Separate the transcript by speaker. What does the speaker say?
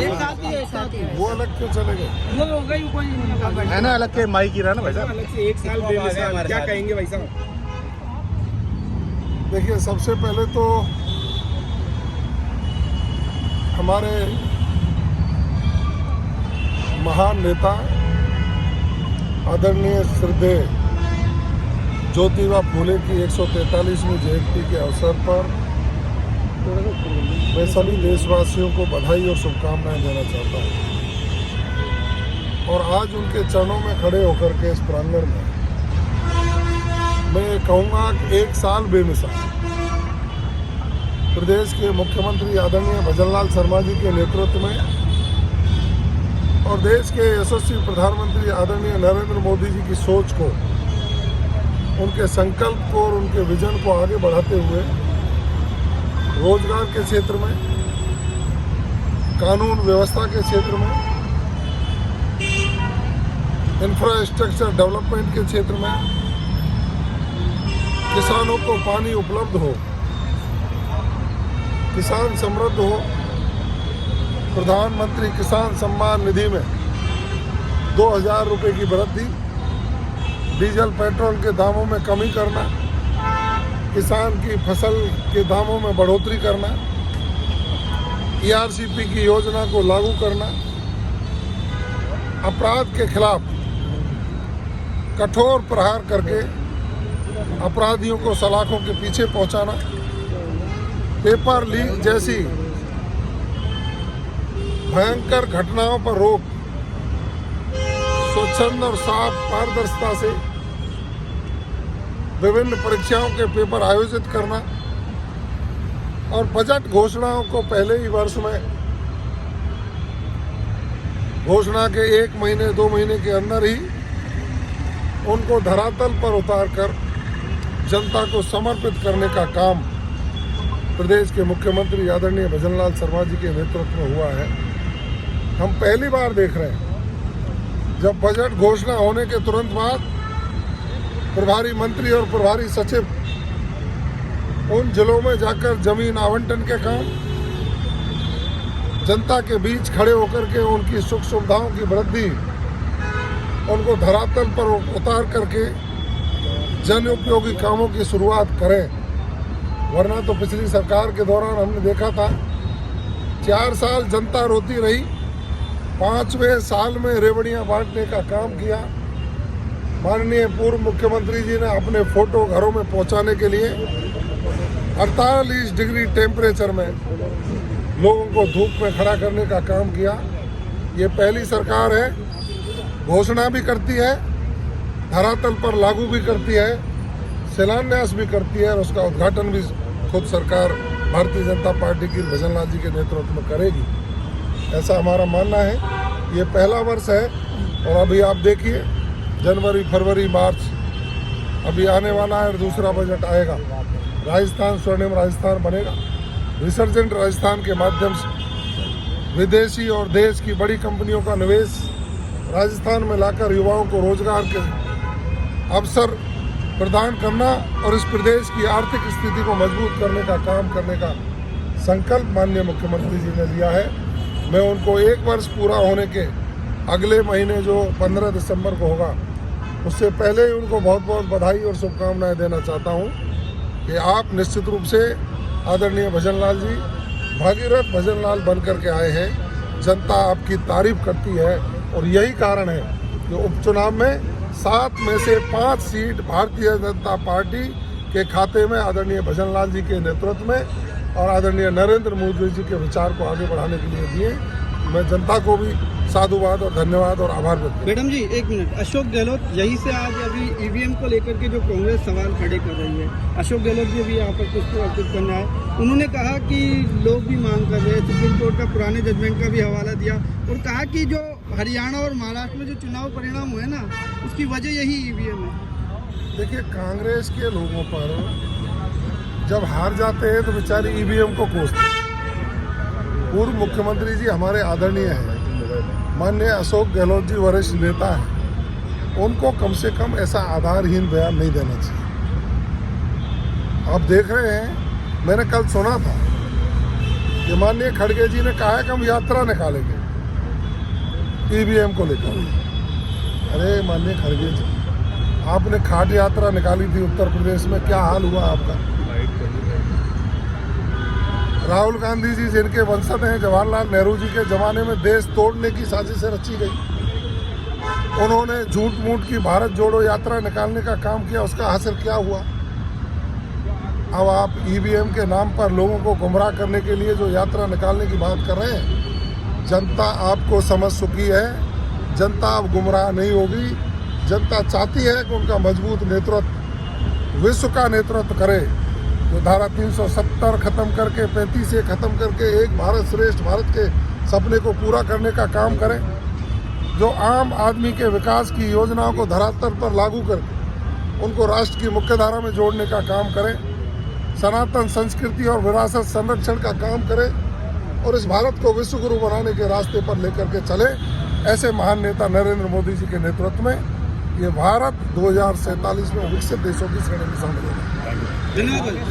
Speaker 1: एक साथ ही
Speaker 2: वो अलग क्यों चले गए?
Speaker 1: वो हो गई कोई
Speaker 3: है ना, अलग के माइक ही रहा ना भाई साहब।
Speaker 1: अलग से 1 साल बेमिसाल, क्या कहेंगे भाई साहब?
Speaker 2: देखिए, सबसे पहले तो हमारे महान नेता आदरणीय श्रद्धेय ज्योतिबा फूले की 143वीं जयंती के अवसर पर मैं सभी देशवासियों को बधाई और शुभकामनाएं देना चाहता हूं। और आज उनके चरणों में खड़े होकर के इस प्रांगण में मैं कहूँगा कि 1 साल बेमिसाल प्रदेश के मुख्यमंत्री आदरणीय भजनलाल शर्मा जी के नेतृत्व में और देश के यशस्वी प्रधानमंत्री आदरणीय नरेंद्र मोदी जी की सोच को, उनके संकल्प को और उनके विजन को आगे बढ़ाते हुए रोजगार के क्षेत्र में, कानून व्यवस्था के क्षेत्र में, इंफ्रास्ट्रक्चर डेवलपमेंट के क्षेत्र में, किसानों को पानी उपलब्ध हो, किसान समृद्ध हो, प्रधानमंत्री किसान सम्मान निधि में 2000 रुपये की वृद्धि, डीजल पेट्रोल के दामों में कमी करना, किसान की फसल के दामों में बढ़ोतरी करना, ERCP की योजना को लागू करना, अपराध के खिलाफ कठोर प्रहार करके अपराधियों को सलाखों के पीछे पहुंचाना, पेपर लीक जैसी भयंकर घटनाओं पर रोक, स्वच्छंद और साफ पारदर्शिता से विभिन्न परीक्षाओं के पेपर आयोजित करना और बजट घोषणाओं को पहले ही वर्ष में घोषणा के 1 महीने 2 महीने के अंदर ही उनको धरातल पर उतारकर जनता को समर्पित करने का काम प्रदेश के मुख्यमंत्री आदरणीय भजनलाल शर्मा जी के नेतृत्व में हुआ है। हम पहली बार देख रहे हैं जब बजट घोषणा होने के तुरंत बाद प्रभारी मंत्री और प्रभारी सचिव उन जिलों में जाकर जमीन आवंटन के काम, जनता के बीच खड़े होकर के उनकी सुख सुविधाओं की वृद्धि, उनको धरातल पर उतार करके जन उपयोगी कामों की शुरुआत करें। वरना तो पिछली सरकार के दौरान हमने देखा था 4 साल जनता रोती रही, 5वें साल में रेवड़ियां बांटने का काम किया। माननीय पूर्व मुख्यमंत्री जी ने अपने फोटो घरों में पहुंचाने के लिए 48 डिग्री टेम्परेचर में लोगों को धूप में खड़ा करने का काम किया। ये पहली सरकार है, घोषणा भी करती है, धरातल पर लागू भी करती है, शिलान्यास भी करती है और उसका उद्घाटन भी खुद सरकार भारतीय जनता पार्टी की भजनलाल जी के नेतृत्व में करेगी, ऐसा हमारा मानना है। ये पहला वर्ष है और अभी आप देखिए जनवरी, फरवरी, मार्च अभी आने वाला है और दूसरा बजट आएगा। राजस्थान स्वर्णिम राजस्थान बनेगा। रिसर्जेंट राजस्थान के माध्यम से विदेशी और देश की बड़ी कंपनियों का निवेश राजस्थान में लाकर युवाओं को रोजगार के अवसर प्रदान करना और इस प्रदेश की आर्थिक स्थिति को मजबूत करने का काम करने का संकल्प माननीय मुख्यमंत्री जी ने लिया है। मैं उनको 1 वर्ष पूरा होने के अगले महीने जो 15 दिसंबर को होगा उससे पहले ही उनको बहुत बहुत बधाई और शुभकामनाएं देना चाहता हूं कि आप निश्चित रूप से आदरणीय भजनलाल जी भागीरथ भजनलाल बन करके आए हैं। जनता आपकी तारीफ करती है और यही कारण है कि उपचुनाव में 7 में से 5 सीट भारतीय जनता पार्टी के खाते में आदरणीय भजनलाल जी के नेतृत्व में और आदरणीय नरेंद्र मोदी जी के विचार को आगे बढ़ाने के लिए दिए। मैं जनता को भी साधुवाद और धन्यवाद और आभार व्यक्त।
Speaker 1: मैडम जी 1 मिनट, अशोक गहलोत यही से आज अभी EVM को लेकर के जो कांग्रेस सवाल खड़े कर रही है, अशोक गहलोत जी भी यहाँ पर कुछ तो अर्पित करना है। उन्होंने कहा कि लोग भी मांग कर रहे हैं, सुप्रीम कोर्ट का पुराने जजमेंट का भी हवाला दिया और कहा कि जो हरियाणा और महाराष्ट्र में जो चुनाव परिणाम हुए ना उसकी वजह यही EVM है।
Speaker 2: देखिए, कांग्रेस के लोगों पर जब हार जाते हैं तो बेचारे EVM को कोसते हैं। पूर्व मुख्यमंत्री जी हमारे आदरणीय हैं, माननीय अशोक गहलोत जी वरिष्ठ नेता हैं, उनको कम से कम ऐसा आधारहीन बयान नहीं देना चाहिए। आप देख रहे हैं, मैंने कल सुना था कि कि माननीय खड़गे जी ने कहा है कि हम यात्रा निकालेंगे ईवीएम को लेकर। अरे माननीय खड़गे जी, आपने खाट यात्रा निकाली थी उत्तर प्रदेश में, क्या हाल हुआ आपका? राहुल गांधी जी जिनके वंशज हैं, जवाहरलाल नेहरू जी के जमाने में देश तोड़ने की साजिशें रची गई। उन्होंने झूठ मूठ की भारत जोड़ो यात्रा निकालने का काम किया, उसका हासिल क्या हुआ? अब आप ईवीएम के नाम पर लोगों को गुमराह करने के लिए जो यात्रा निकालने की बात कर रहे हैं, जनता आपको समझ चुकी है। जनता अब गुमराह नहीं होगी। जनता चाहती है कि उनका मजबूत नेतृत्व विश्व का नेतृत्व करे, जो धारा 370 खत्म करके 35 से खत्म करके एक भारत श्रेष्ठ भारत के सपने को पूरा करने का काम करें, जो आम आदमी के विकास की योजनाओं को धरातल पर लागू करके उनको राष्ट्र की मुख्यधारा में जोड़ने का काम करें, सनातन संस्कृति और विरासत संरक्षण का काम करें और इस भारत को विश्व गुरु बनाने के रास्ते पर लेकर के चले। ऐसे महान नेता नरेंद्र मोदी जी के नेतृत्व में ये भारत 2047 में विकसित देशों की श्रेणी में शामिल होगा।
Speaker 1: धन्यवाद।